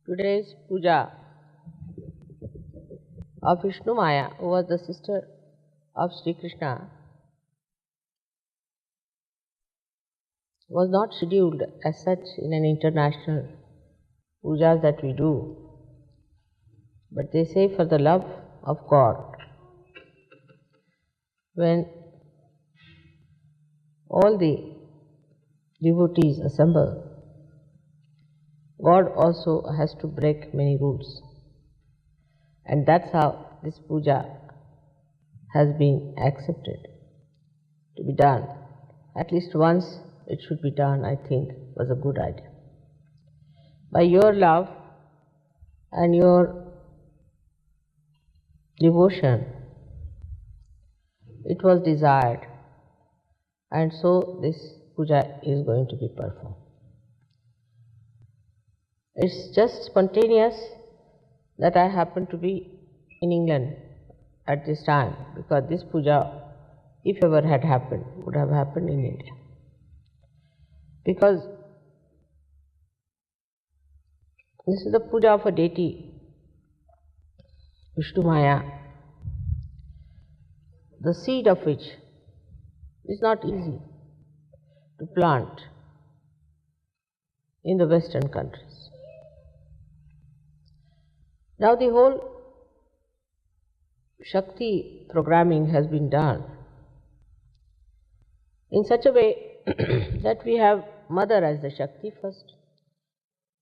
Today's Puja of Vishnumaya, who was the sister of Shri Krishna, was not scheduled as such in an international pujas that we do, but they say for the love of God. When all the devotees assemble, God also has to break many rules. And that's how this puja has been accepted to be done. At least once it should be done, I think, was a good idea. By your love and your devotion, it was desired, and so this puja is going to be performed. It's just spontaneous that I happen to be in England at this time, because this puja, if ever had happened, would have happened in India. Because this is the puja of a deity, Vishnumaya, the seed of which is not easy to plant in the Western countries. Now the whole Shakti programming has been done in such a way that we have Mother as the Shakti first,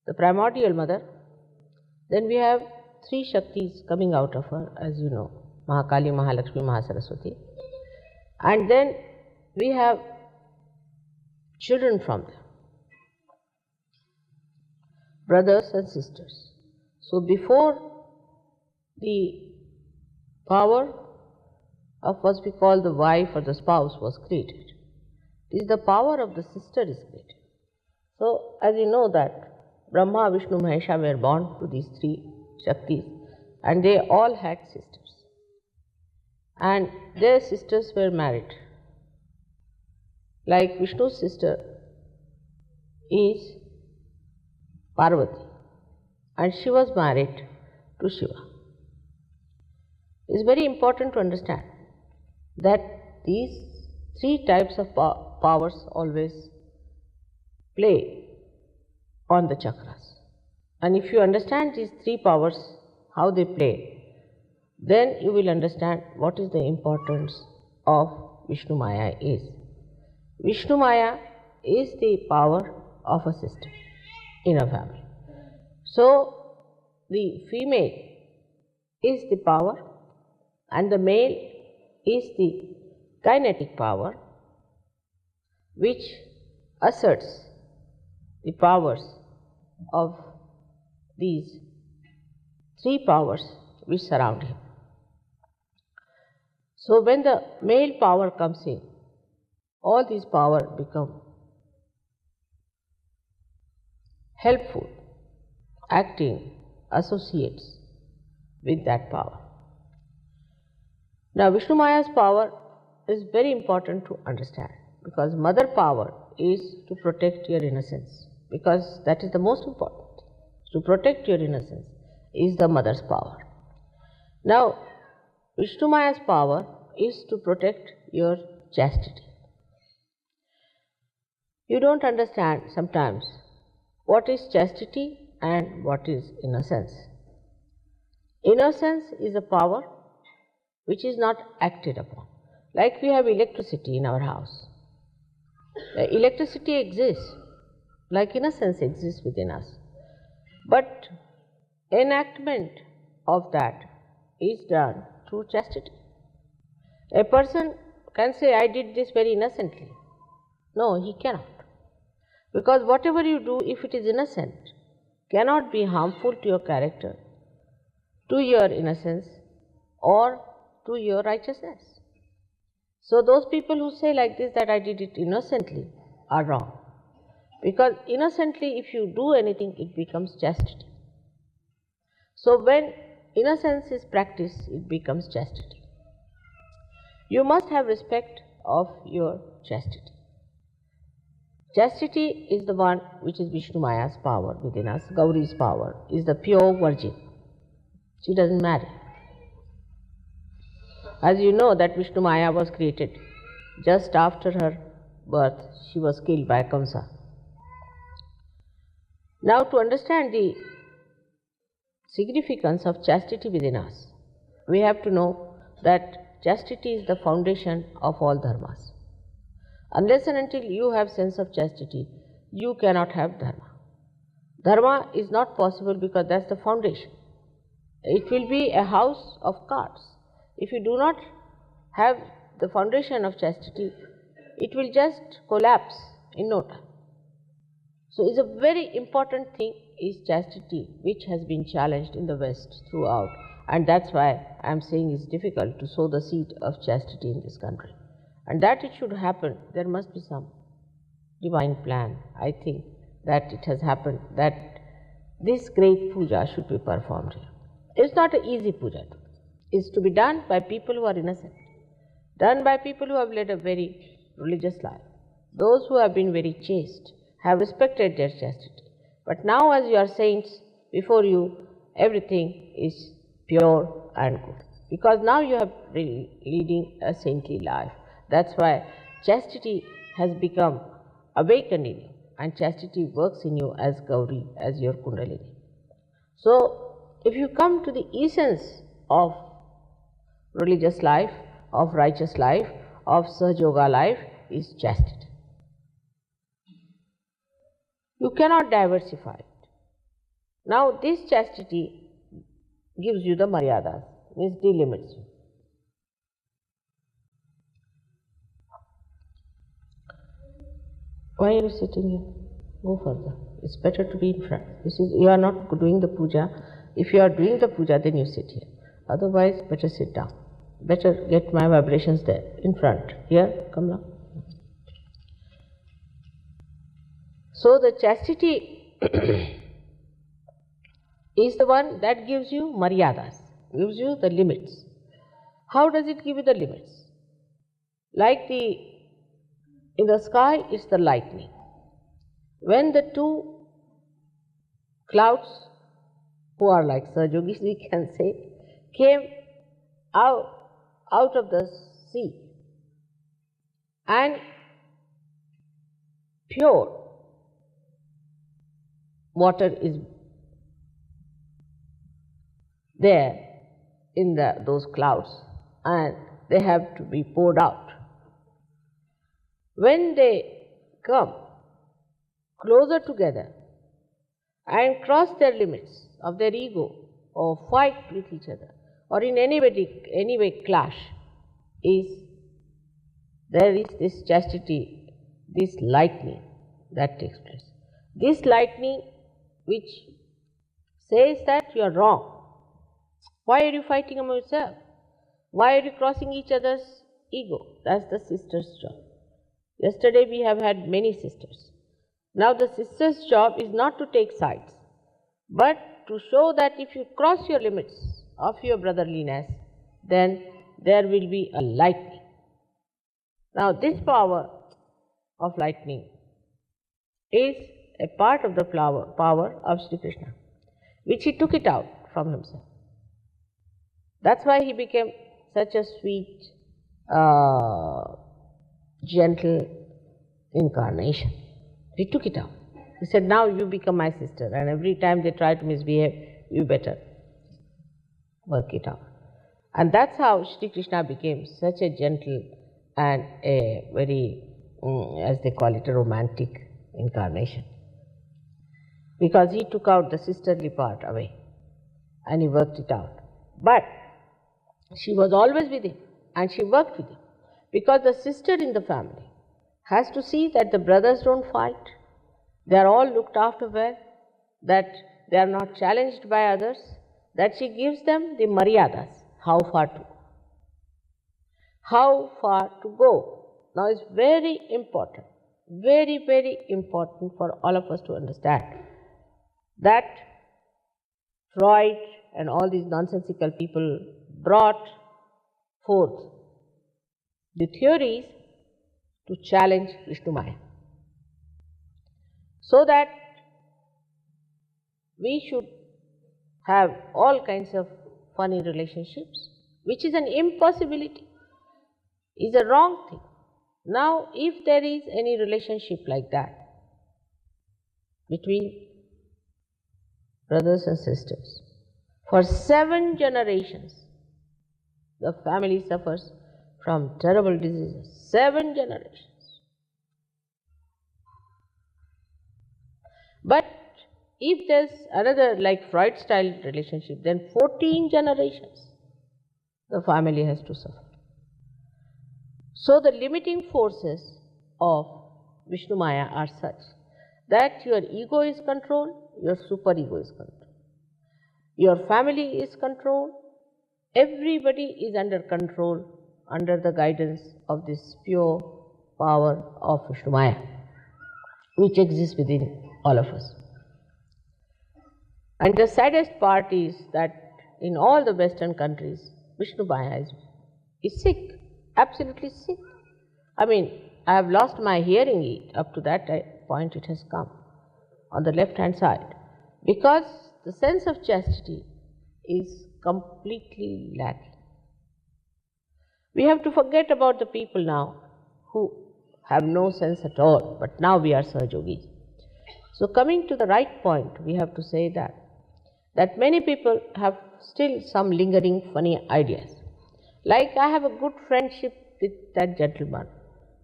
the primordial Mother. Then we have three Shaktis coming out of her, as you know, Mahakali, Mahalakshmi, Mahasaraswati. And then we have children from them, brothers and sisters. So before the power of what we call the wife or the spouse was created, it is the power of the sister is created. So as you know that Brahma, Vishnu, Mahesha were born to these three Shaktis, and they all had sisters. And their sisters were married. Like Vishnu's sister is Parvati, and she was married to Shiva. It is very important to understand that these three types of powers always play on the chakras. And if you understand these three powers, how they play, then you will understand what is the importance of Vishnumaya is. Vishnumaya is the power of a sister in a family. So the female is the power and the male is the kinetic power, which asserts the powers of these three powers which surround him. So when the male power comes in, all these powers become helpful, acting associates with that power. Now Vishnumaya's power is very important to understand, because mother power is to protect your innocence, because that is the most important. To protect your innocence is the mother's power. Now Vishnumaya's power is to protect your chastity. You don't understand sometimes what is chastity and what is innocence. Innocence is a power which is not acted upon. Like we have electricity in our house. The electricity exists, like innocence exists within us. But enactment of that is done through chastity. A person can say, I did this very innocently. No, he cannot. Because whatever you do, if it is innocent, cannot be harmful to your character, to your innocence, or to your righteousness. So those people who say like this, that I did it innocently, are wrong. Because innocently, if you do anything, it becomes chastity. So when innocence is practiced, it becomes chastity. You must have respect of your chastity. Chastity is the one which is Vishnumaya's power within us. Gauri's power is the pure virgin. She doesn't marry. As you know that Vishnumaya was created just after her birth, she was killed by Kamsa. Now, to understand the significance of chastity within us, we have to know that chastity is the foundation of all dharmas. Unless and until you have sense of chastity, you cannot have dharma. Dharma is not possible because that's the foundation. It will be a house of cards. If you do not have the foundation of chastity, it will just collapse in no time. So it's a very important thing is chastity, which has been challenged in the West throughout, and that's why I am saying it's difficult to sow the seed of chastity in this country. And that it should happen, there must be some divine plan. I think that it has happened that this great puja should be performed here. It's not an easy puja. It's to be done by people who are innocent, done by people who have led a very religious life. Those who have been very chaste have respected their chastity. But now, as you are saints, before you, everything is pure and good. Because now you are leading a saintly life. That's why chastity has become awakened in you, and chastity works in you as Gauri, as your Kundalini. So, if you come to the essence of religious life, of righteous life, of Sahaja life, is chastity. You cannot diversify it. Now, this chastity gives you the maryadas, means delimits you. Why are you sitting here? Go further. It's better to be in front. You are not doing the puja. If you are doing the puja, then you sit here. Otherwise, better sit down. Better get my vibrations there, in front. Here, come now. So the chastity is the one that gives you maryadas, gives you the limits. How does it give you the limits? Like in the sky, it's the lightning. When the two clouds, who are like Sahajogis, we can say, came out of the sea, and pure water is there in those clouds, and they have to be poured out. When they come closer together and cross their limits of their ego, or fight with each other, or in any way clash, there is this chastity, this lightning that takes place. This lightning which says that you are wrong. Why are you fighting among yourself? Why are you crossing each other's ego? That's the sister's job. Yesterday we have had many sisters. Now the sister's job is not to take sides, but to show that if you cross your limits of your brotherliness, then there will be a lightning. Now this power of lightning is a part of the power of Shri Krishna, which he took it out from himself. That's why he became such a sweet, gentle incarnation. He took it out. He said, now you become my sister, and every time they try to misbehave, you better work it out. And that's how Shri Krishna became such a gentle and a very, as they call it, a romantic incarnation. Because he took out the sisterly part away and he worked it out. But she was always with him and she worked with him, because the sister in the family has to see that the brothers don't fight, they are all looked after well, that they are not challenged by others, that she gives them the maryadas, how far to go. How far to go. Now it's very important, very, very important for all of us to understand that Freud and all these nonsensical people brought forth the theories to challenge Vishnumaya. so that we should have all kinds of funny relationships, which is an impossibility, is a wrong thing. Now, if there is any relationship like that between brothers and sisters, for 7 generations, the family suffers from terrible diseases. 7 generations. But if there's another like Freud style relationship, then 14 generations the family has to suffer. So the limiting forces of Vishnumaya are such that your ego is controlled, your superego is controlled, your family is controlled, everybody is under control under the guidance of this pure power of Vishnumaya, which exists within all of us. And the saddest part is that in all the Western countries, Vishnumaya is sick, absolutely sick. I mean, I have lost my hearing aid. Up to that point it has come on the left hand side, because the sense of chastity is completely lacking. We have to forget about the people now who have no sense at all, but now we are Sahajogis. So coming to the right point, we have to say that many people have still some lingering funny ideas. Like, I have a good friendship with that gentleman,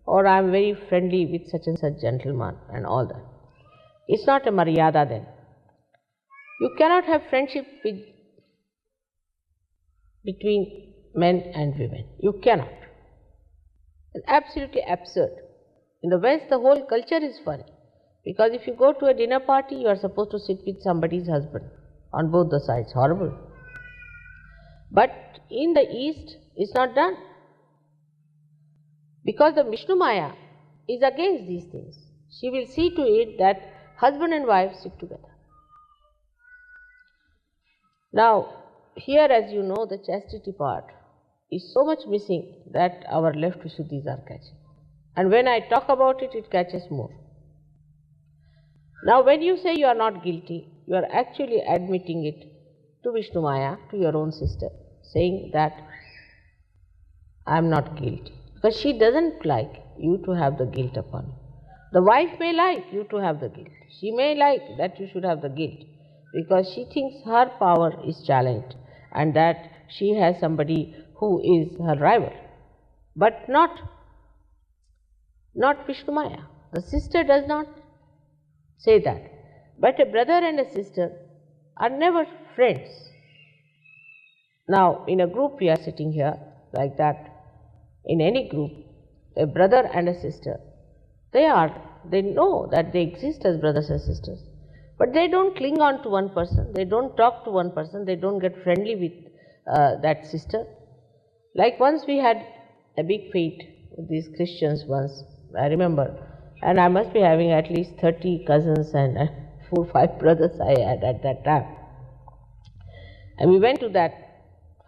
or I am very friendly with such and such gentleman, and all that. It's not a maryada then. You cannot have friendship between men and women. You cannot. It's absolutely absurd. In the West, the whole culture is funny, because if you go to a dinner party, you are supposed to sit with somebody's husband on both the sides. Horrible. But in the East, it's not done, because the Vishnumaya is against these things. She will see to it that husband and wife sit together. Now, here, as you know, the chastity part is so much missing that our left Vishuddhis are catching. And when I talk about it, it catches more. Now, when you say you are not guilty, you are actually admitting it to Vishnumaya, to your own sister, saying that I am not guilty. Because she doesn't like you to have the guilt upon you. The wife may like you to have the guilt. She may like that you should have the guilt, because she thinks her power is challenged and that she has somebody who is her rival. But not Vishnumaya. The sister does not say that. But a brother and a sister are never friends. Now, in a group we are sitting here like that. In any group, a brother and a sister, they know that they exist as brothers and sisters. But they don't cling on to one person, they don't talk to one person, they don't get friendly with that sister. Like once we had a big feat with these Christians once, I remember, and I must be having at least 30 cousins and 4 or 5 brothers I had at that time. And we went to that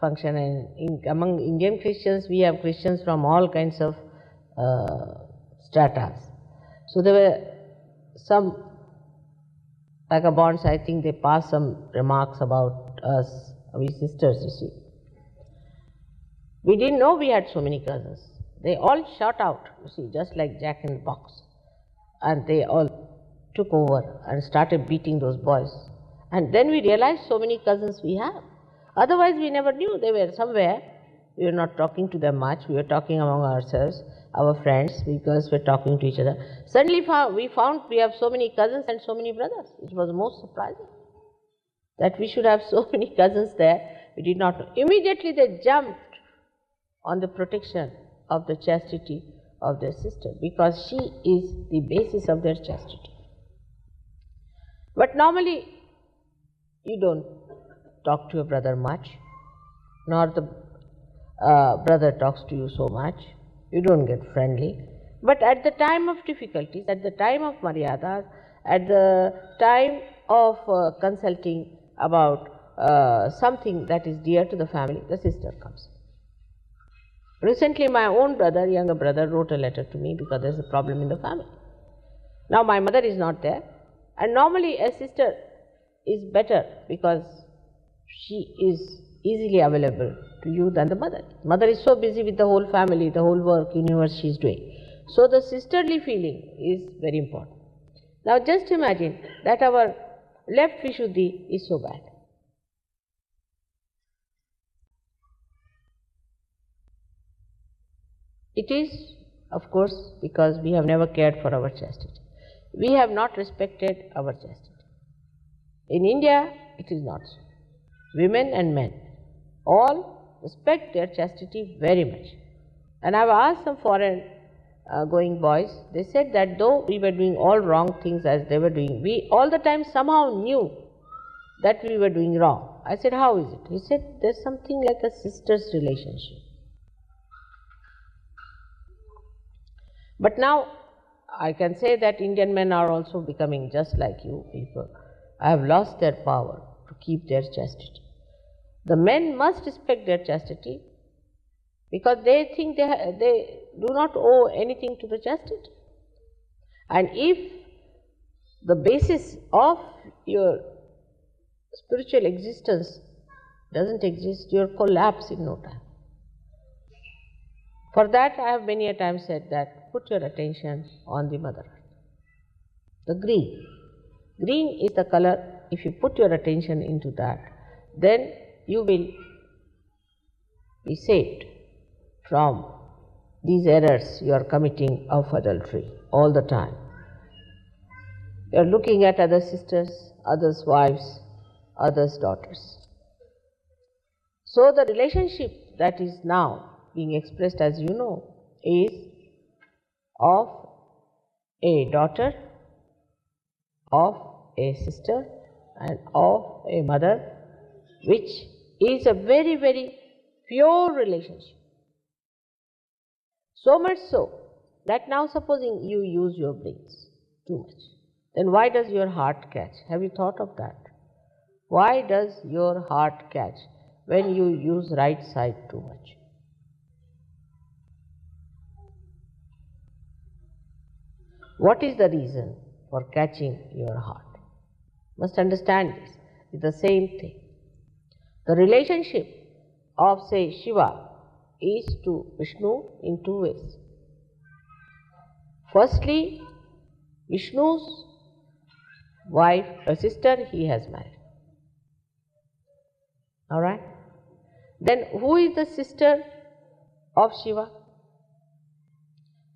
function, and among Indian Christians, we have Christians from all kinds of stratas. So there were some vagabonds, I think they passed some remarks about us, we sisters, you see. We didn't know we had so many cousins. They all shot out, you see, just like Jack in the Box. And they all took over and started beating those boys. And then we realized so many cousins we have. Otherwise we never knew. They were somewhere. We were not talking to them much. We were talking among ourselves, our friends, because we were talking to each other. Suddenly we found we have so many cousins and so many brothers. It was most surprising that we should have so many cousins there. We did not know. Immediately they jumped on the protection of the chastity of their sister, because she is the basis of their chastity. But normally you don't talk to your brother much, nor the brother talks to you so much. You don't get friendly. But at the time of difficulties, at the time of maryadas, at the time of consulting about something that is dear to the family, the sister comes. Recently, my own brother, younger brother, wrote a letter to me because there's a problem in the family. Now, my mother is not there, And normally a sister is better because she is easily available to you than the mother. Mother is so busy with the whole family, the whole work, universe she is doing. So the sisterly feeling is very important. Now just imagine that our left Vishuddhi is so bad. It is, of course, because we have never cared for our chastity. We have not respected our chastity. In India, it is not so. Women and men all respect their chastity very much. And I have asked some foreign going boys, they said that though we were doing all wrong things as they were doing, we all the time somehow knew that we were doing wrong. I said, how is it? He said, there's something like a sister's relationship. But now I can say that Indian men are also becoming just like you people. I have lost their power to keep their chastity. The men must respect their chastity because they think they do not owe anything to the chastity. And if the basis of your spiritual existence doesn't exist, you'll collapse in no time. For that, I have many a time said that put your attention on the Mother Earth. The green. Green is the color. If you put your attention into that, then you will be saved from these errors you are committing of adultery all the time. You are looking at other sisters, others' wives, others' daughters. So the relationship that is now being expressed, as you know, is of a daughter, of a sister, and of a mother, which is a very, very pure relationship. So much so that now supposing you use your brains too much, then why does your heart catch? Have you thought of that? Why does your heart catch when you use right side too much? What is the reason for catching your heart? Must understand this. It's the same thing. The relationship of, say, Shiva is to Vishnu in two ways. Firstly, Vishnu's wife, a sister, he has married. Alright? Then who is the sister of Shiva?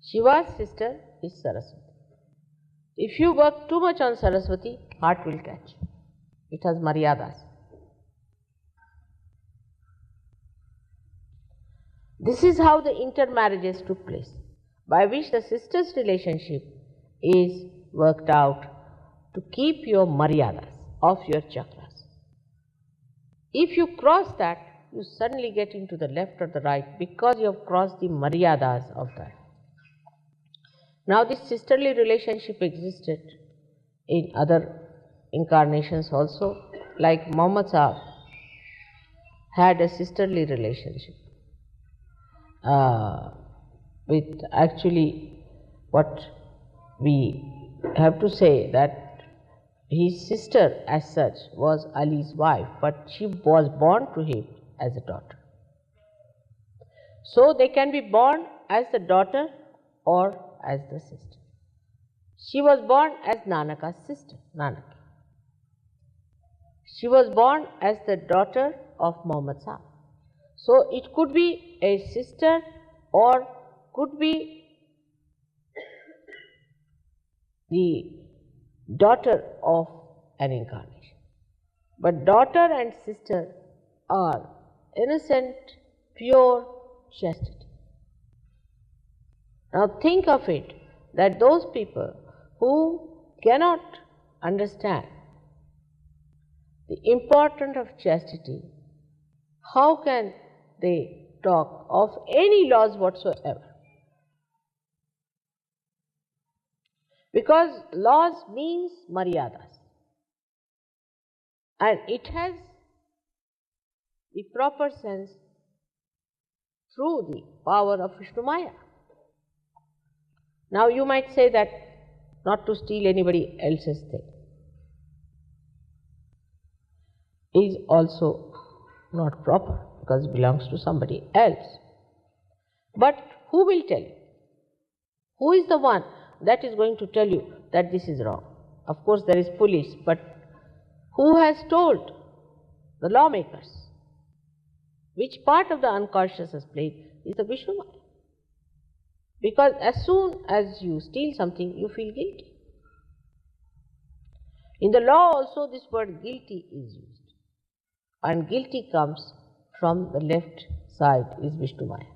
Shiva's sister is Saraswati. If you work too much on Saraswati, heart will catch. It has maryadas. This is how the intermarriages took place, by which the sisters' relationship is worked out to keep your maryadas of your chakras. If you cross that, you suddenly get into the left or the right because you have crossed the maryadas of that. Now this sisterly relationship existed in other incarnations also, like Muhammad Sahib had a sisterly relationship with, actually, what we have to say that his sister as such was Ali's wife, but she was born to him as a daughter. So they can be born as the daughter or as the sister. She was born as Nanaka's sister, Nanaki. She was born as the daughter of Muhammad Sahib. So it could be a sister or could be the daughter of an incarnation. But daughter and sister are innocent, pure chastity. Now think of it, that those people who cannot understand the importance of chastity, how can they talk of any laws whatsoever? Because laws means maryadas, and it has the proper sense through the power of Vishnumaya. Now you might say that not to steal anybody else's thing. is also not proper because it belongs to somebody else. But who will tell you? Who is the one that is going to tell you that this is wrong? Of course, there is police, but who has told the lawmakers? Which part of the unconscious is played is the Vishnumaya. Because as soon as you steal something, you feel guilty. In the law also this word guilty is used. And guilty comes from the left side is Vishnumaya.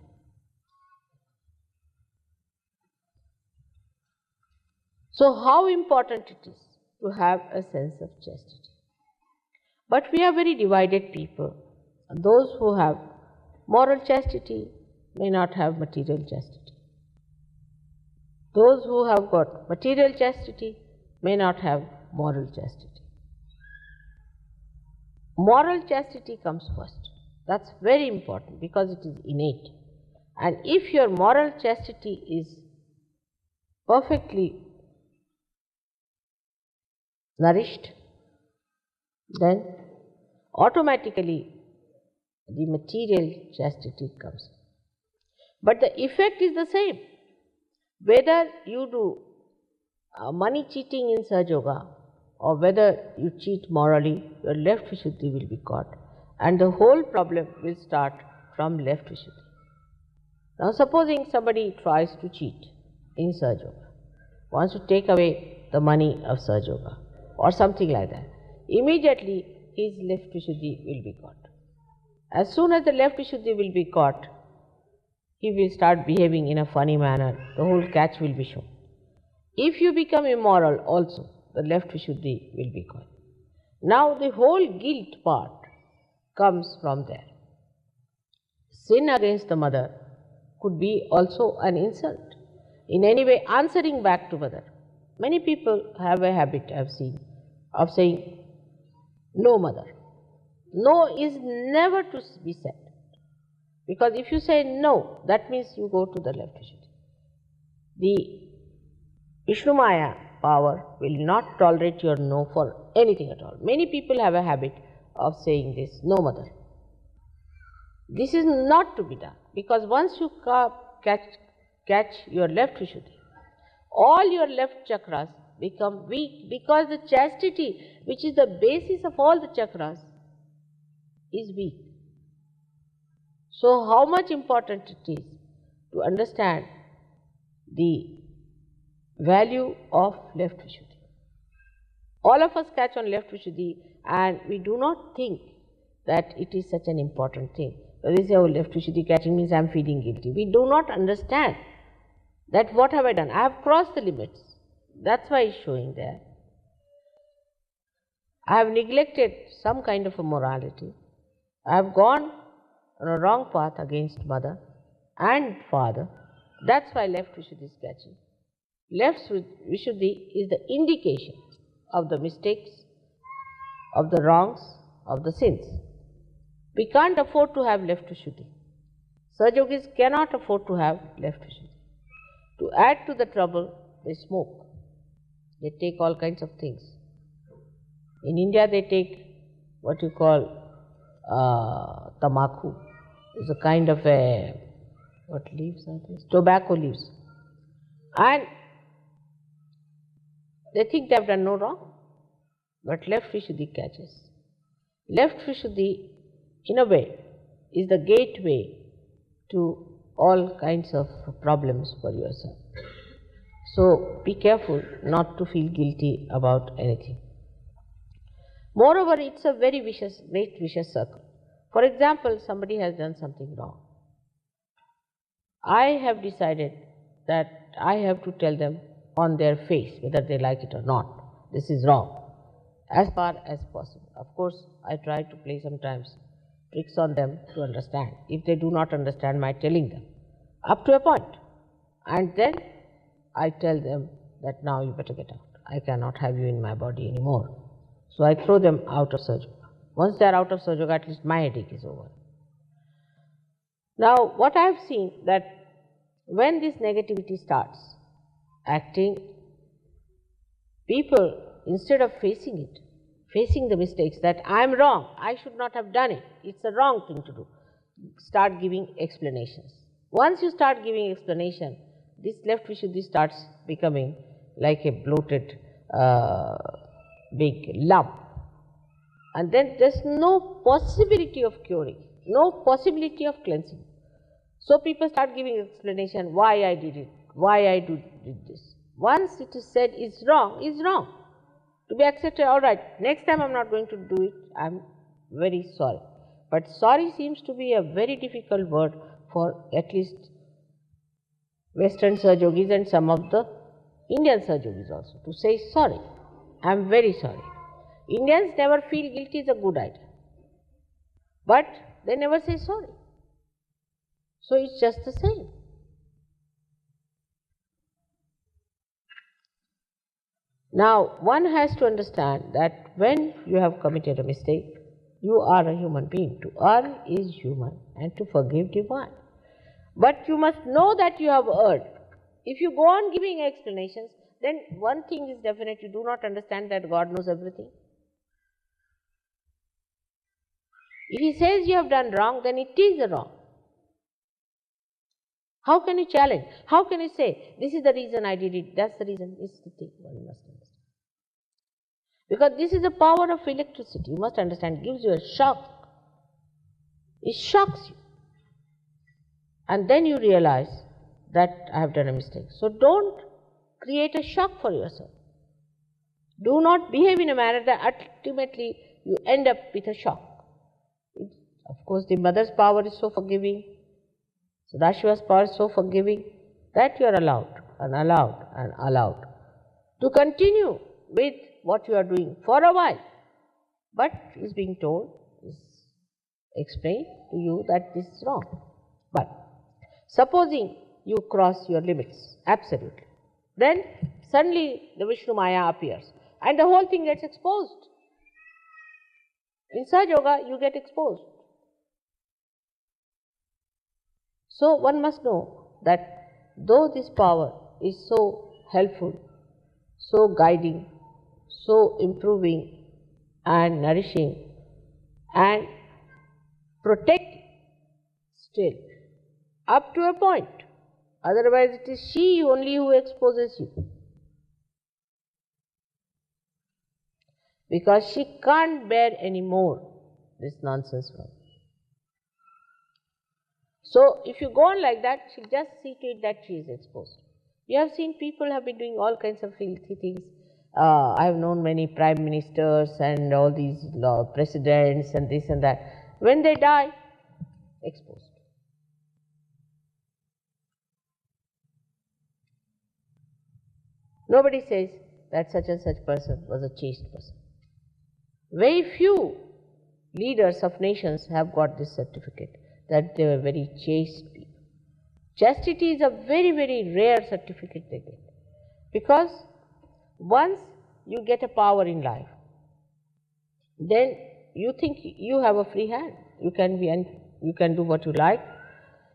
So how important it is to have a sense of chastity. But we are very divided people. Those who have moral chastity may not have material chastity. Those who have got material chastity may not have moral chastity. Moral chastity comes first. That's very important because it is innate. And if your moral chastity is perfectly nourished, then automatically the material chastity comes. But the effect is the same. Whether you do money cheating in Sahaja or whether you cheat morally, your left Vishuddhi will be caught. And the whole problem will start from left Vishuddhi. Now supposing somebody tries to cheat in Sahaja, wants to take away the money of Sahaja or something like that, immediately his left Vishuddhi will be caught. As soon as the left Vishuddhi will be caught, he will start behaving in a funny manner. The whole catch will be shown. If you become immoral also, the left Vishuddhi will be caught. Now the whole guilt part comes from there. Sin against the mother could be also an insult. In any way answering back to mother. Many people have a habit, I have seen, of saying, no mother. No is never to be said. Because if you say no, that means you go to the left Vishuddhi. The Vishnumaya power will not tolerate your no for anything at all. Many people have a habit of saying this, no mother. This is not to be done because once you catch your left Vishuddhi, all your left chakras become weak because the chastity, which is the basis of all the chakras, is weak. So how much important it is to understand the value of left Vishuddhi. All of us catch on left Vishuddhi and we do not think that it is such an important thing. So they say, oh, left Vishuddhi catching means I am feeling guilty. We do not understand that what have I done? I have crossed the limits. That's why it's showing there. I have neglected some kind of a morality. I have gone on a wrong path against mother and father. That's why left Vishuddhi is catching. Left Vishuddhi is the indication of the mistakes, of the wrongs, of the sins. We can't afford to have left Vishuddhi. Sahajogis cannot afford to have left Vishuddhi. To add to the trouble, they smoke. They take all kinds of things. In India, they take what you call tamaku. It's a kind of a, what leaves are these? Tobacco leaves. And they think they have done no wrong. But left Vishuddhi catches. Left Vishuddhi, in a way, is the gateway to all kinds of problems for yourself. So be careful not to feel guilty about anything. Moreover, it's a very great vicious circle. For example, somebody has done something wrong. I have decided that I have to tell them on their face whether they like it or not. This is wrong, as far as possible. Of course, I try to play sometimes tricks on them to understand. If they do not understand my telling them, up to a point. And then I tell them that now you better get out. I cannot have you in my body anymore. So I throw them out of Sahaja. Once they are out of Sahaja, at least my headache is over. Now, what I have seen that when this negativity starts acting, people, instead of facing it, facing the mistakes that I am wrong, I should not have done it, it's a wrong thing to do, start giving explanations. Once you start giving explanation, this left Vishuddhi starts becoming like a bloated big lump. And then there's no possibility of curing, no possibility of cleansing. So people start giving explanation why I did it, why I did this. Once it is said is wrong, to be accepted, all right, next time I'm not going to do it, I'm very sorry. But sorry seems to be a very difficult word for at least Western Sahaja Yogis and some of the Indian Sahaja Yogis also, to say sorry, I'm very sorry. Indians never feel guilty is a good idea, but they never say sorry. So it's just the same. Now, one has to understand that when you have committed a mistake, you are a human being. To err is human and to forgive divine. But you must know that you have erred. If you go on giving explanations, then one thing is definite, you do not understand that God knows everything. If He says you have done wrong, then it is a wrong. How can you challenge? How can you say, this is the reason I did it, that's the reason? It's the thing one must understand. Because this is the power of electricity, you must understand, it gives you a shock. It shocks you. And then you realize that I have done a mistake. So don't create a shock for yourself. Do not behave in a manner that ultimately you end up with a shock. Of course, the mother's power is so forgiving, Sadashiva's power is so forgiving, that you are allowed and allowed and allowed to continue with what you are doing for a while. But is being told, is explained to you that this is wrong. But supposing you cross your limits, absolutely, then suddenly the Vishnumaya appears and the whole thing gets exposed. In Sahaja Yoga, you get exposed. So one must know that though this power is so helpful, so guiding, so improving and nourishing and protecting, still, up to a point. Otherwise it is she only who exposes you. Because she can't bear any more this nonsense from you. So if you go on like that, she'll just see to it that she is exposed. You have seen people have been doing all kinds of filthy things. I have known many prime ministers and all these presidents and this and that. When they die, exposed. Nobody says that such and such person was a chaste person. Very few leaders of nations have got this certificate, that they were very chaste people. Chastity is a very, very rare certificate they get. Because once you get a power in life, then you think you have a free hand. You can do what you like.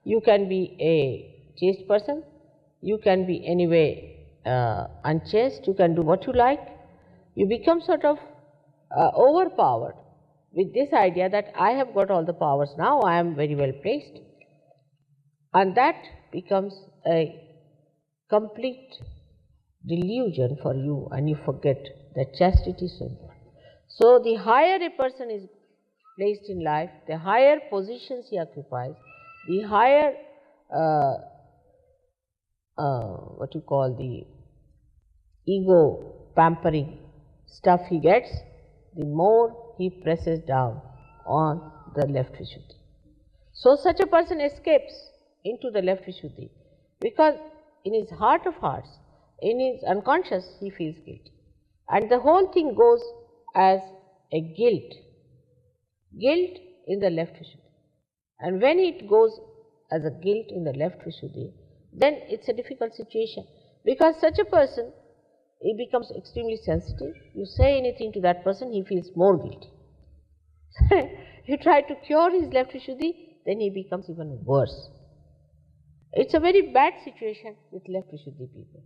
You can be a chaste person. You can be anyway unchaste. You can do what you like. You become sort of overpowered with this idea that I have got all the powers now, I am very well placed. And that becomes a complete delusion for you, and you forget that chastity is so important. So the higher a person is placed in life, the higher positions he occupies, the higher the ego pampering stuff he gets, the more he presses down on the left Vishuddhi. So such a person escapes into the left Vishuddhi because in his heart of hearts, in his unconscious, he feels guilty. And the whole thing goes as a guilt in the left Vishuddhi. And when it goes as a guilt in the left Vishuddhi, then it's a difficult situation, because such a person, he becomes extremely sensitive. You say anything to that person, he feels more guilty. You try to cure his left Vishuddhi, then he becomes even worse. It's a very bad situation with left Vishuddhi people.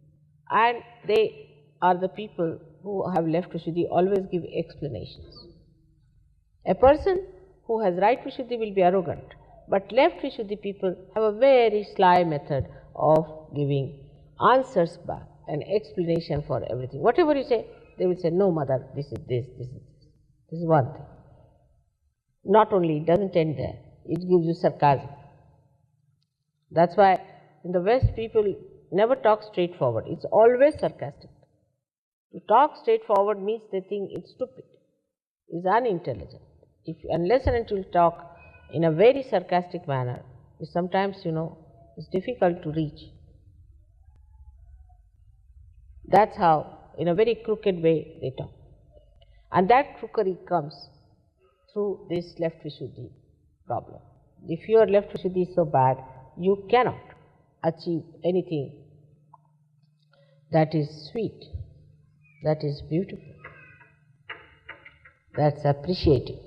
And they are the people who have left Vishuddhi always give explanations. A person who has right Vishuddhi will be arrogant, but left Vishuddhi people have a very sly method of giving answers back, an explanation for everything. Whatever you say, they will say, no mother, this is this, this is this. This is one thing. Not only, it doesn't end there, it gives you sarcasm. That's why in the West people never talk straightforward, it's always sarcastic. To talk straightforward means they think it's stupid, it's unintelligent. Unless and until you talk in a very sarcastic manner, sometimes, it's difficult to reach. That's how, in a very crooked way, they talk. And that crookery comes through this left Vishuddhi problem. If your left Vishuddhi is so bad, you cannot achieve anything that is sweet, that is beautiful, that's appreciative.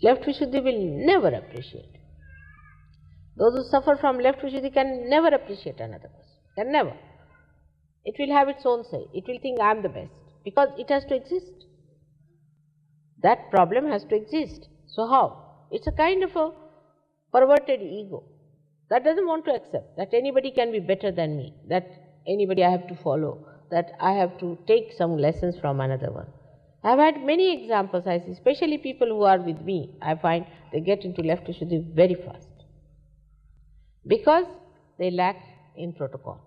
Left Vishuddhi will never appreciate. Those who suffer from left Vishuddhi can never appreciate another person, can never. It will have its own say, it will think I am the best, because it has to exist. That problem has to exist. So how? It's a kind of a perverted ego that doesn't want to accept that anybody can be better than me, that anybody I have to follow, that I have to take some lessons from another one. I have had many examples, I see, especially people who are with me, I find they get into left Vishuddhi very fast because they lack in protocol.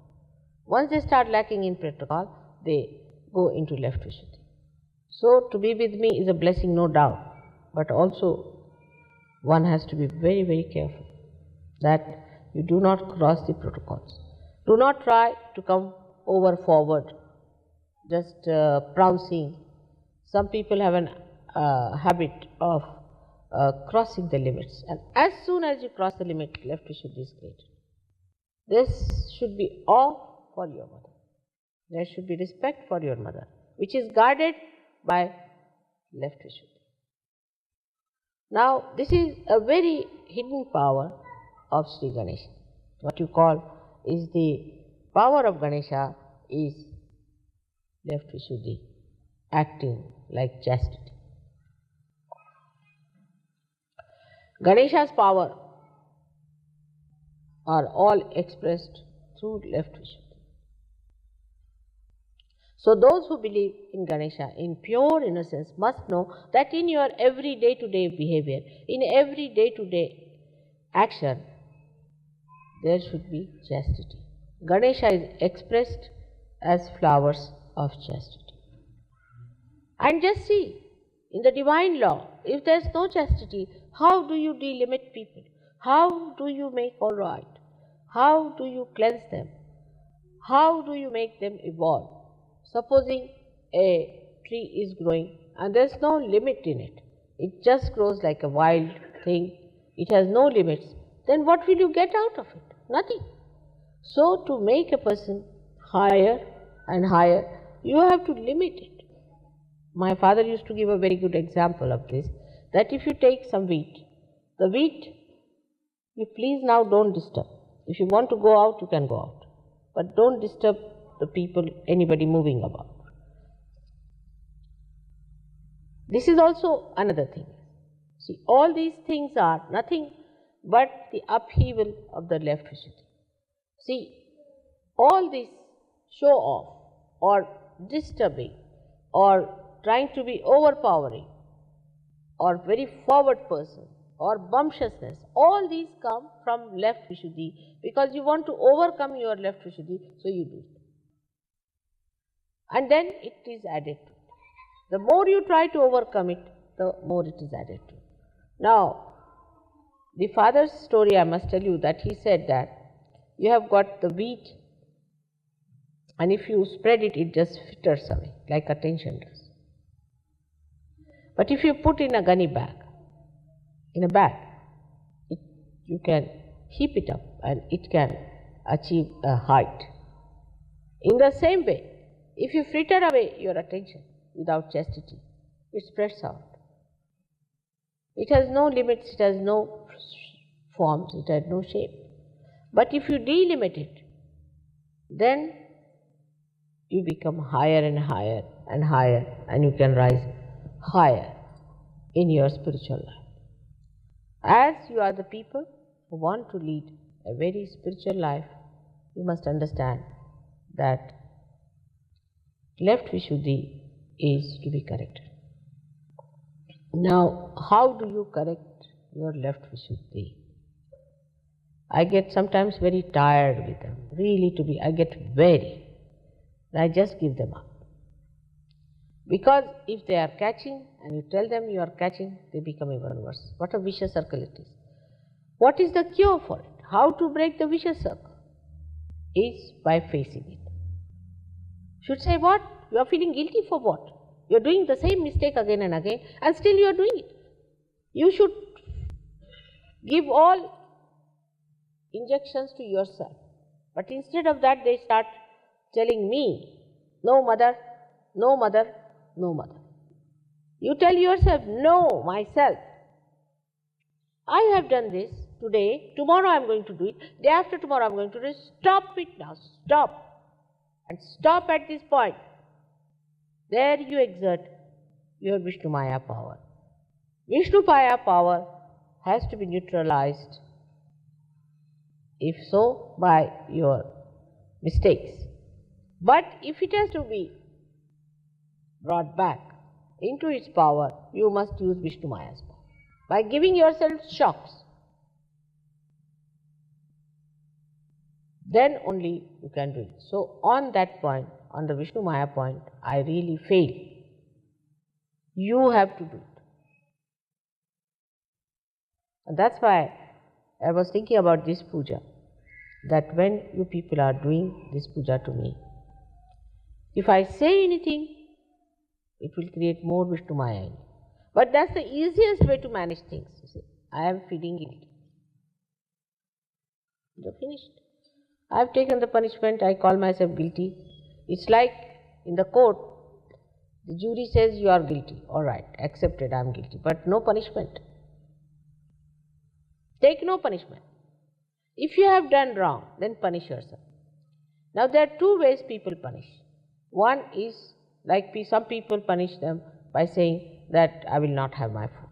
Once they start lacking in protocol, they go into left Vishuddhi. So to be with me is a blessing, no doubt, but also one has to be very, very careful that you do not cross the protocols. Do not try to come over forward, just prouncing. Some people have a habit of crossing the limits, and as soon as you cross the limit, left Vishuddhi is created. This should be awe for your mother. There should be respect for your mother, which is guarded by left Vishuddhi. Now, this is a very hidden power of Sri Ganesha. What you call is the power of Ganesha is left Vishuddhi, acting like chastity. Ganesha's power are all expressed through left Vishuddhi. So those who believe in Ganesha in pure innocence must know that in your every day-to-day behavior, in every day-to-day action, there should be chastity. Ganesha is expressed as flowers of chastity. And just see, in the divine law, if there is no chastity, how do you delimit people? How do you make all right? How do you cleanse them? How do you make them evolve? Supposing a tree is growing and there is no limit in it, it just grows like a wild thing, it has no limits, then what will you get out of it? Nothing. So to make a person higher and higher, you have to limit it. My father used to give a very good example of this, that if you take some wheat, the wheat, you please now don't disturb. If you want to go out, you can go out, but don't disturb the people, anybody moving about. This is also another thing. See, all these things are nothing but the upheaval of the left Vishuddhi. See, all this show off or disturbing or trying to be overpowering or very forward person or bumptiousness, all these come from left Vishuddhi because you want to overcome your left Vishuddhi, so you do it. And then it is added to it. The more you try to overcome it, the more it is added to it. Now, the father's story, I must tell you that he said that you have got the wheat and if you spread it, it just fritters away like attention does. But if you put in a gunny bag, in a bag, you can heap it up and it can achieve a height. In the same way, if you fritter away your attention without chastity, it spreads out. It has no limits, it has no forms, it has no shape. But if you delimit it, then you become higher and higher and higher, and you can rise higher in your spiritual life. As you are the people who want to lead a very spiritual life, you must understand that left Vishuddhi is to be corrected. Now, how do you correct your left Vishuddhi? I get sometimes very tired with them, I get very, and I just give them up. Because if they are catching and you tell them you are catching, they become even worse. What a vicious circle it is. What is the cure for it? How to break the vicious circle? Is by facing it. Should say what? You are feeling guilty for what? You are doing the same mistake again and again, and still you are doing it. You should give all injections to yourself. But instead of that, they start telling me, no mother, no mother, no mother. You tell yourself, no, myself. I have done this today, tomorrow I am going to do it, day after tomorrow I am going to do it. Stop it now, stop. And stop at this point. There you exert your Vishnumaya power. Vishnumaya power has to be neutralized, if so, by your mistakes. But if it has to be brought back into its power, you must use Vishnumaya's power by giving yourself shocks. Then only you can do it. So on that point, on the Vishnumaya point, I really fail. You have to do it. And that's why I was thinking about this puja, that when you people are doing this puja to me, if I say anything, it will create more Vishnumaya in you. But that's the easiest way to manage things. You see, I am feeling guilty. You're finished. I have taken the punishment, I call myself guilty. It's like in the court, the jury says you are guilty. All right, accepted, I am guilty. But no punishment. Take no punishment. If you have done wrong, then punish yourself. Now there are two ways people punish. One is like some people punish them by saying that I will not have my food.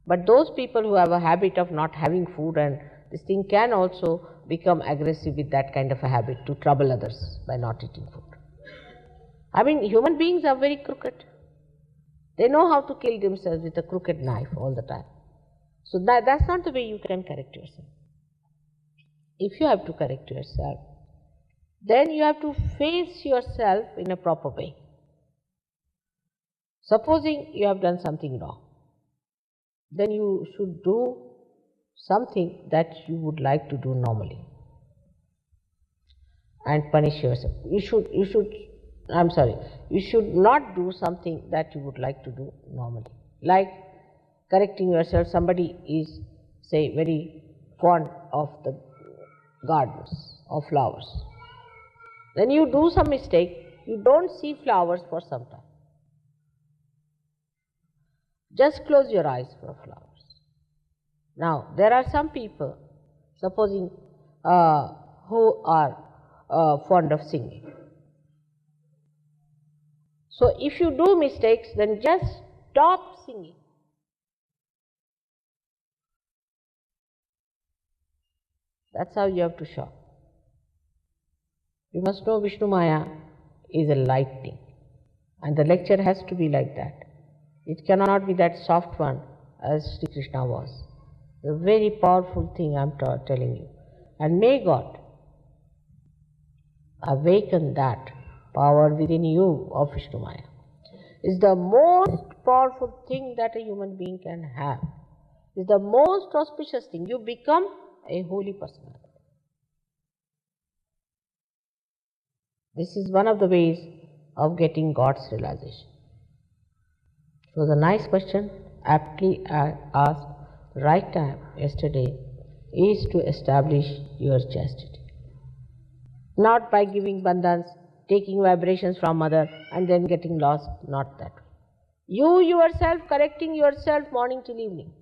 But those people who have a habit of not having food, and this thing can also become aggressive with that kind of a habit to trouble others by not eating food. I mean, human beings are very crooked. They know how to kill themselves with a crooked knife all the time. So that's not the way you can correct yourself. If you have to correct yourself, then you have to face yourself in a proper way. Supposing you have done something wrong, then you should do something that you would like to do normally and punish yourself. You should not do something that you would like to do normally. Like correcting yourself, somebody is, say, very fond of the gardens, of flowers. Then you do some mistake, you don't see flowers for some time. Just close your eyes for flowers. Now, there are some people, supposing, who are fond of singing. So, if you do mistakes, then just stop singing. That's how you have to show. You must know Vishnumaya is a lightning, and the lecture has to be like that. It cannot be that soft one as Sri Krishna was. A very powerful thing I am telling you. And may God awaken that power within you of Vishnumaya. It's the most powerful thing that a human being can have. It's the most auspicious thing. You become a holy personality. This is one of the ways of getting God's realization. It was a nice question, aptly asked, right time yesterday, is to establish your chastity. Not by giving bandhans, taking vibrations from mother and then getting lost, not that way. You yourself correcting yourself morning till evening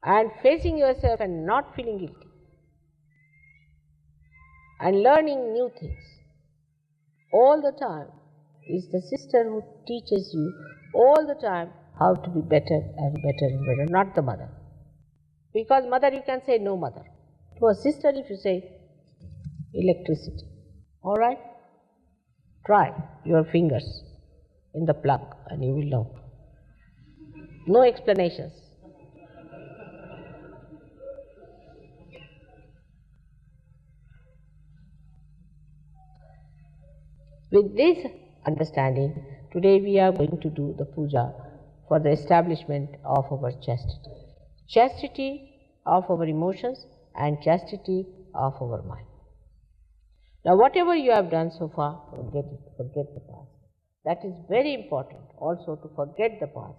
and facing yourself and not feeling guilty and learning new things. all the time is the sister who teaches you all the time how to be better and better and better, not the mother. Because mother, you can say no mother. To a sister, if you say electricity, all right, try your fingers in the plug and you will know. No explanations. With this understanding, today we are going to do the puja for the establishment of our chastity. Chastity of our emotions and chastity of our mind. Now whatever you have done so far, forget it, forget the past. That is very important also, to forget the past.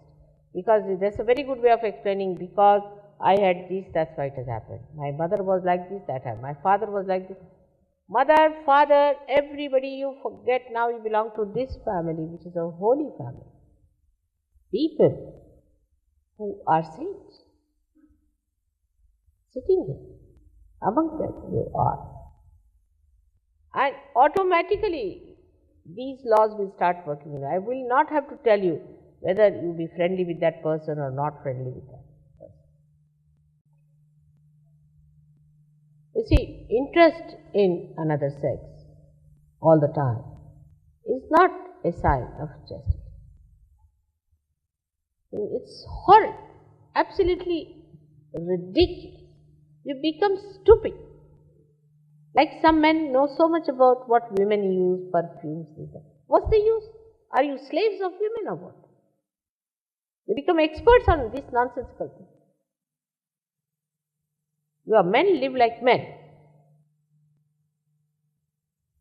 Because there's a very good way of explaining, because I had this, that's why it has happened. My mother was like this, that happened. My father was like this. Mother, father, everybody, you forget now you belong to this family, which is a holy family. People who are saints, sitting here, among them you are. And automatically these laws will start working. I will not have to tell you whether you be friendly with that person or not friendly with that person. You see, interest in another sex all the time is not a sign of chastity. It's horrid, absolutely ridiculous. You become stupid. Like some men know so much about what women use, perfumes, what's the use? Are you slaves of women or what? They become experts on this nonsensical thing. Your men live like men.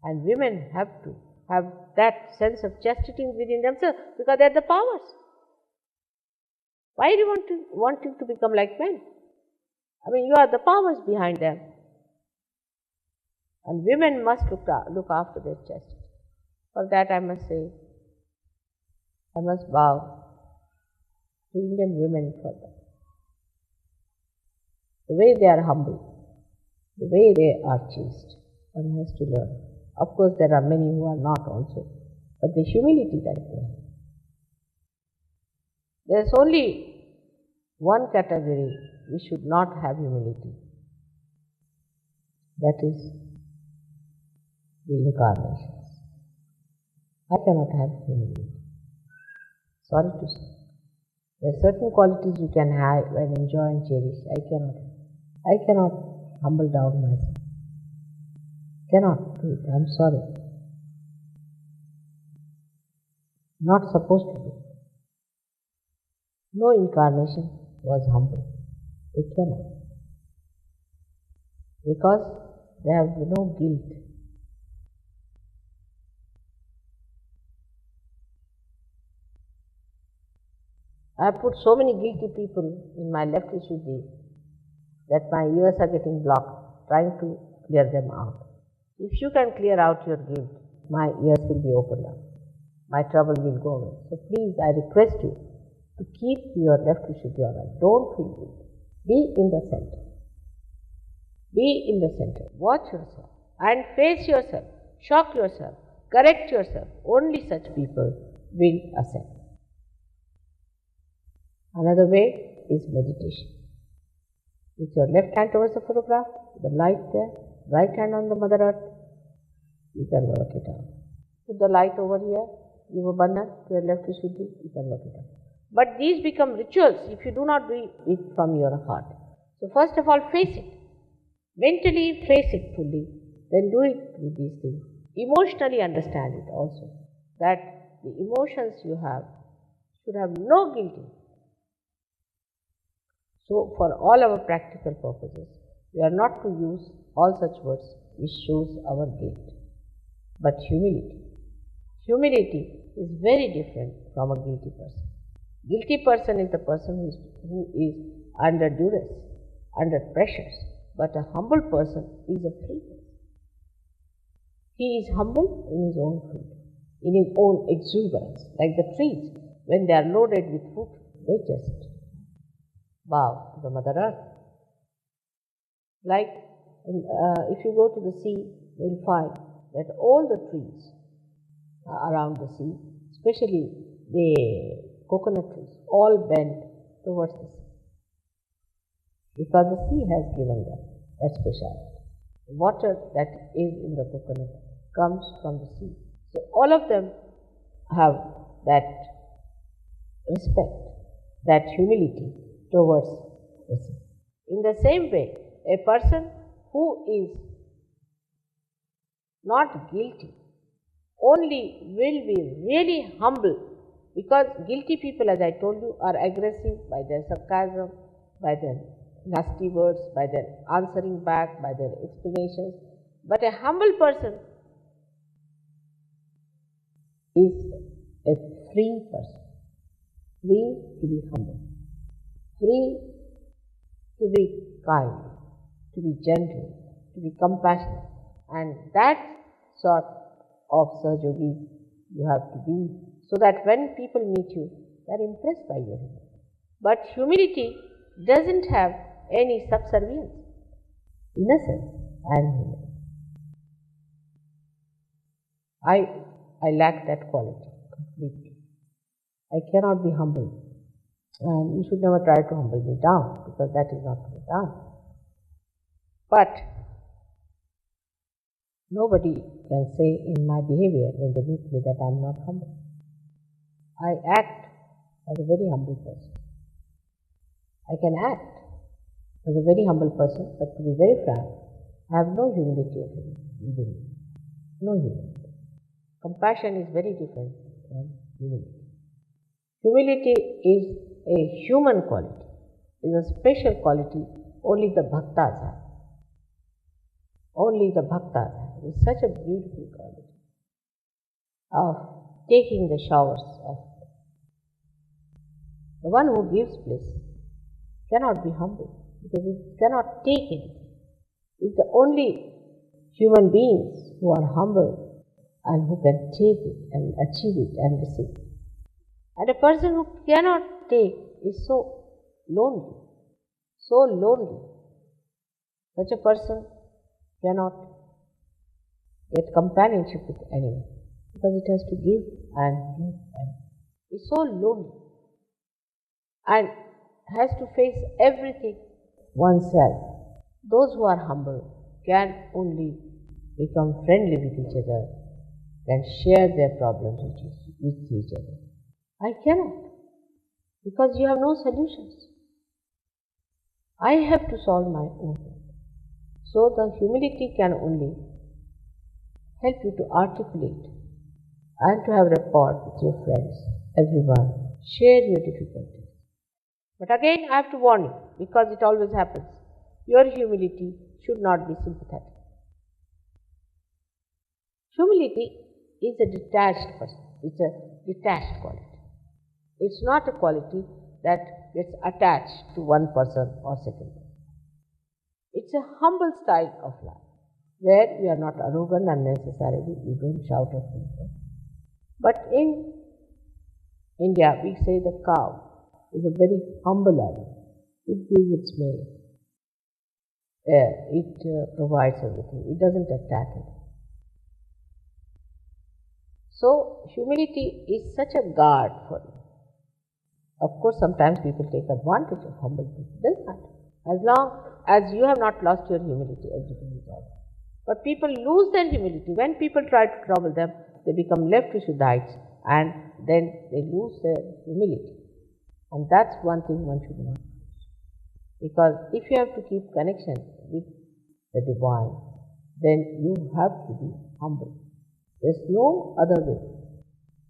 And women have to have that sense of chastity within themselves, because they are the powers. Why do you want to become like men? I mean, you are the powers behind them. And women must look after their chastity. For that I must say, I must bow to Indian women for that. The way they are humble, the way they are chaste, one has to learn. Of course, there are many who are not also, but the humility that they have. There is only one category we should not have humility. That is the incarnations. I cannot have humility. Sorry to say. There are certain qualities you can have and enjoy and cherish. I cannot humble down myself. Cannot do it. I'm sorry. Not supposed to be. No incarnation was humble. They cannot. Because they have no guilt. I have put so many guilty people in my left Vishuddhi that my ears are getting blocked, trying to clear them out. If you can clear out your guilt, my ears will be opened up. My trouble will go away. So please, I request you to keep your left Vishuddhi alright. Don't feel guilty. Be in the center. Be in the center. Watch yourself and face yourself. Shock yourself. Correct yourself. Only such people will ascend. Another way is meditation. With your left hand towards the photograph, the light there, right hand on the Mother Earth, you can work it out. Put the light over here, give a bandhan to your left Vishuddhi, you can work it out. But these become rituals if you do not do it from your heart. So first of all, face it. Mentally face it fully, then do it with these things. Emotionally understand it also, that the emotions you have should have no guilt in it. So for all our practical purposes, we are not to use all such words which shows our guilt, but humility. Humility is very different from a guilty person. Guilty person is the person who is under duress, under pressures, but a humble person is a free person. He is humble in his own fruit, in his own exuberance, like the trees. When they are loaded with fruit, they just bow to the Mother Earth. Like if you go to the sea, you will find that all the trees around the sea, especially the coconut trees, all bend towards the sea. Because the sea has given them that speciality. The water that is in the coconut comes from the sea. So all of them have that respect, that humility towards the sea. In the same way, a person who is not guilty only will be really humble, because guilty people, as I told you, are aggressive by their sarcasm, by their nasty words, by their answering back, by their explanations. But a humble person is a free person, free to be humble, free to be kind, to be gentle, to be compassionate. And that sort of Sahajogi you have to be, so that when people meet you, they are impressed by your humility. But humility doesn't have any subservience. Innocence and humility. I lack that quality completely. I cannot be humble. And you should never try to humble me down, because that is not to be done. But nobody can say in my behavior when they meet me that I am not humble. I act as a very humble person. I can act as a very humble person, but to be very frank, I have no humility within me. No humility. Compassion is very different from humility. Humility is a human quality, is a special quality only the bhaktas have. Only the bhaktas have. It is such a beautiful quality of taking the showers of the one who gives bliss cannot be humble, because it cannot take it. It's the only human beings who are humble and who can take it and achieve it and receive it. And a person who cannot take is so lonely, so lonely. Such a person cannot get companionship with anyone, because it has to give and give and is so lonely and has to face everything oneself. Those who are humble can only become friendly with each other, can share their problems with each other. I cannot, because you have no solutions. I have to solve my own. So the humility can only help you to articulate and to have rapport with your friends, everyone. Share your difficulties. But again, I have to warn you, because it always happens. Your humility should not be sympathetic. Humility is a detached person. It's a detached quality. It's not a quality that gets attached to one person or second person. It's a humble style of life, where we are not arrogant unnecessarily, we don't shout at people. But in India, we say the cow is a very humble animal. It gives its milk. It provides everything. It doesn't attack it. So, humility is such a guard for you. Of course, sometimes people take advantage of humble people. It doesn't matter. As long as you have not lost your humility, everything is all right. But people lose their humility. When people try to trouble them, they become left Vishuddhites, and then they lose their humility. And that's one thing one should not do. Because if you have to keep connection with the divine, then you have to be humble. There's no other way.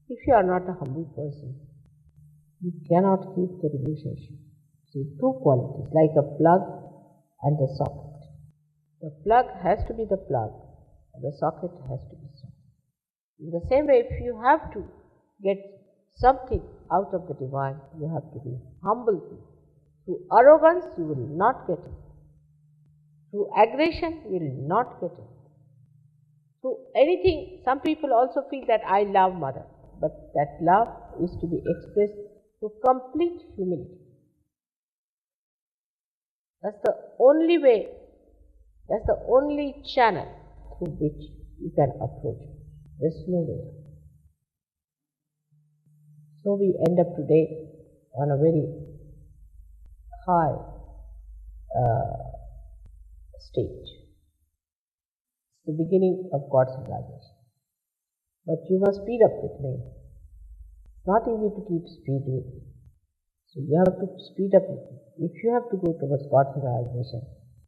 If you are not a humble person, you cannot keep the relationship. So two qualities, like a plug and a socket. The plug has to be the plug, and the socket has to be socket. In the same way, if you have to get something out of the divine, you have to be humble. Through arrogance, you will not get it. Through aggression, you will not get it. Through anything, some people also feel that I love mother, but that love is to be expressed through complete humility. That's the only way, that's the only channel through which you can approach it. There's no way. So we end up today on a very high stage. It's the beginning of God's realization. But you must speed up with me. It's not easy to keep speed with me. So you have to speed up with me. If you have to go towards God's realization,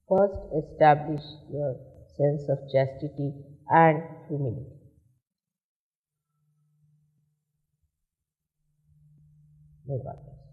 first establish your sense of chastity and humility. May God bless.